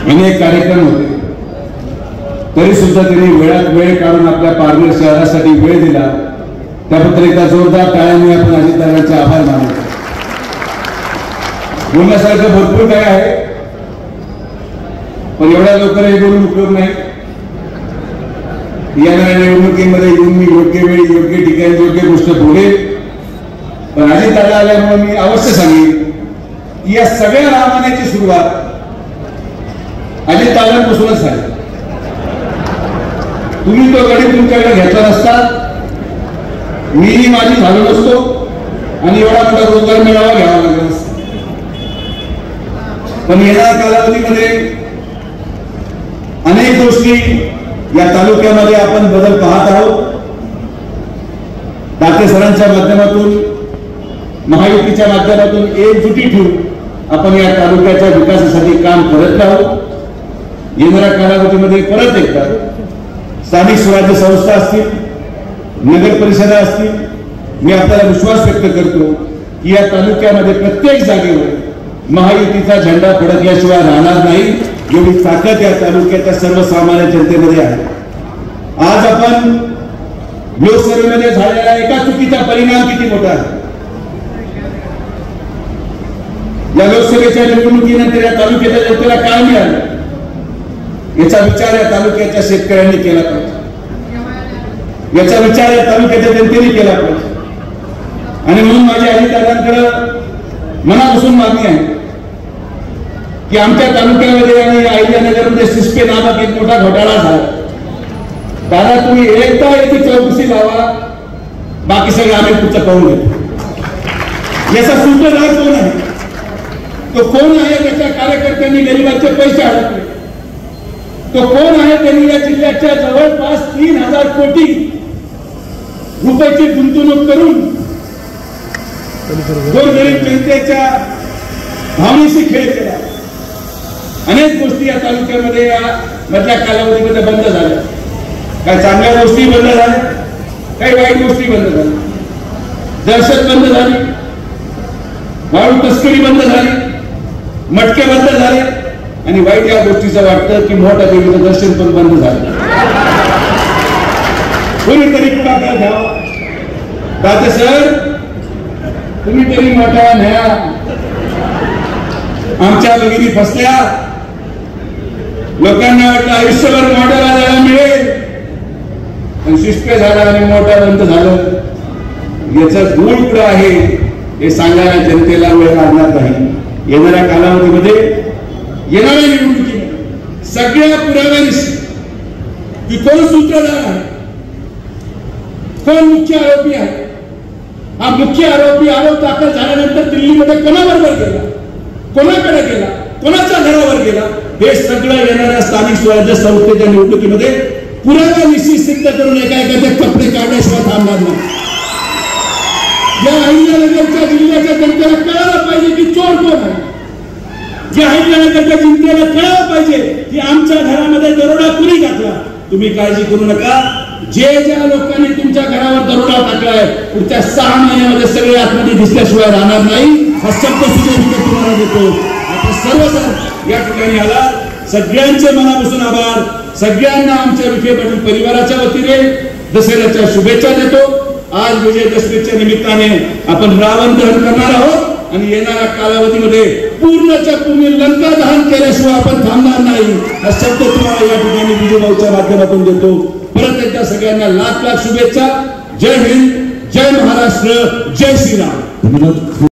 अनेक कार्यक्रम होते, तरी सुद्धा त्यांनी वेळात वेळ काढून आपल्या पारनेर शहरासाठी वेळ दिला। त्याबद्दल एकदा जोरदार टाळ्यांनी आपण अजितदादांचे आभार मानू। बोलण्यासारखं भरपूर काय आहे, पण एवढ्या लवकर हे बोलून उपयोग नाही। येणाऱ्या निवडणुकीमध्ये येऊन मी योग्य वेळी योग्य ठिकाणी योग्य गोष्ट बोलेल, पण अजितदादा आल्यामुळे मी अवश्य सांगेन की या सगळ्या रामायणाची सुरुवात अजितदादांपासूनच झाली। तुम्ही तो गडी तुमच्याकडे घेतला नसता, मीही माझी झालो नसतो आणि एवढा मोठा रोजगार मेळावा घ्यावा लागला नसता। पण येणाऱ्या कालावधीमध्ये अनेक गोष्टी या तालुक्यामध्ये आपण बदल पाहत आहोत। दाते सरांच्या माध्यमातून, महायुतीच्या माध्यमातून एकजुटी ठेवून आपण या तालुक्याच्या विकासासाठी काम करत आहोत। येणाऱ्या कालावधीमध्ये परत एकदा स्थानिक स्वराज्य संस्था असतील, नगर परिषदा असतील, मी आपल्याला विश्वास व्यक्त करतो की या तालुक्यामध्ये प्रत्येक जागेवर महायुतीचा झेंडा फडकल्याशिवाय राहणार नाही, एवढी ताकद या तालुक्याच्या सर्वसामान्य जनतेमध्ये आहे। आज आपण लोकसभेमध्ये झालेला एका चुकीचा परिणाम किती मोठा आहे। या लोकसभेच्या निवडणुकीनंतर या तालुक्याच्या जनतेला काय मिळालं याचा विचार या तालुक्याच्या शेतकऱ्यांनी केला पाहिजे, याचा विचार या तालुक्याच्या जनतेने केला पाहिजे। आणि म्हणून माझ्या अजितदादांकडे मनापासून मागणी आहे की आमच्या तालुक्यामध्ये आणि अहिल्यानगरमध्ये सिस्पे नावाचा एक मोठा घोटाळा झाला। दादा तुम्ही एकदा याची चौकशी लावा, बाकी सगळं आम्ही पुढचं पाहून घेतो। याचा सूत्रधार कोण आहे, तो कोण आहे त्याच्या कार्यकर्त्यांनी गरिबांचे पैसे अडकले, तो कोण आहे त्यांनी या जिल्ह्याच्या जवळपास 3000 कोटी रुपयाची गुंतवणूक करून गोरगरीब जनतेच्या भावनेशी खेळ केला। अनेक गोष्टी या तालुक्यामध्ये या मधल्या कालावधीमध्ये बंद झाल्या, काही चांगल्या गोष्टी बंद झाल्या, काही वाईट गोष्टी बंद झाल्या। दहशत बंद झाली, वाळू तस्करी बंद झाली, मटके बंद झाले आणि वाईट या गोष्टीचं वाटतं की मोठ्या देवीचं दर्शन पण बंद झालं। कोणीतरी पुढाकार घ्यावा। दाते सर तुम्ही तरी मोठा न्या, आमच्या भगिनी फसल्या, लोकांना वाटलं आयुष्यभर मोठ्याला जायला मिळेल, पण शिष्य झाला आणि मोठा बंद झालं। याचं गुण कुठं आहे हे सांगायला जनतेला वेळ लागणार नाही। येणाऱ्या कालावधीमध्ये, येणाऱ्या निवडणुकीमध्ये सगळ्या पुराव्यानिशी की कोण सूत्रधार आहे, कोण मुख्य आरोपी आहे, हा मुख्य आरोपी आरोप दाखल झाल्यानंतर दिल्लीमध्ये कोणाबरोबर गेला, कोणाकडे गेला, कोणाच्या घरावर गेला, हे सगळं येणाऱ्या स्थानिक स्वराज्य संस्थेच्या निवडणुकीमध्ये पुराव्यानिशी सिद्ध करून एका कपडे काढण्याशिवाय थांबणार नाही। या अहिल्यानगरच्या जिल्ह्याच्या जनतेला कळायला पाहिजे की चोर कोण आहे, या अहिल्यानगरच्या जनतेला कळायला पाहिजे की आमच्या घरामध्ये दरोडा कुणी टाकला। तुम्ही काळजी करू नका, जे ज्या लोकांनी तुमच्या घरावर दरोडा टाकलाय पुढच्या 6 महिन्यामध्ये सगळे आतमध्ये दिसल्याशिवाय राहणार नाही, हा शब्द सुद्धा तुम्हाला देतो। आपण सर्वजण या ठिकाणी आला, सगळ्यांचे मनापासून आभार। सगळ्यांना आमच्या विखे पाटील परिवाराच्या वतीने दसऱ्याच्या शुभेच्छा देतो। आज विजयदशमीच्या निमित्ताने आपण रावण दहन करणार आहोत आणि येणाऱ्या कालावधीमध्ये पूर्णच्या पूर्ण लंका दहन केल्याशिवाय आपण थांबणार नाही, हा शब्द तुम्हाला या ठिकाणी विजयभाऊच्या माध्यमातून देतो। परत एकदा सगळ्यांना लाख लाख शुभेच्छा। जय हिंद, जय महाराष्ट्र, जय श्रीराम।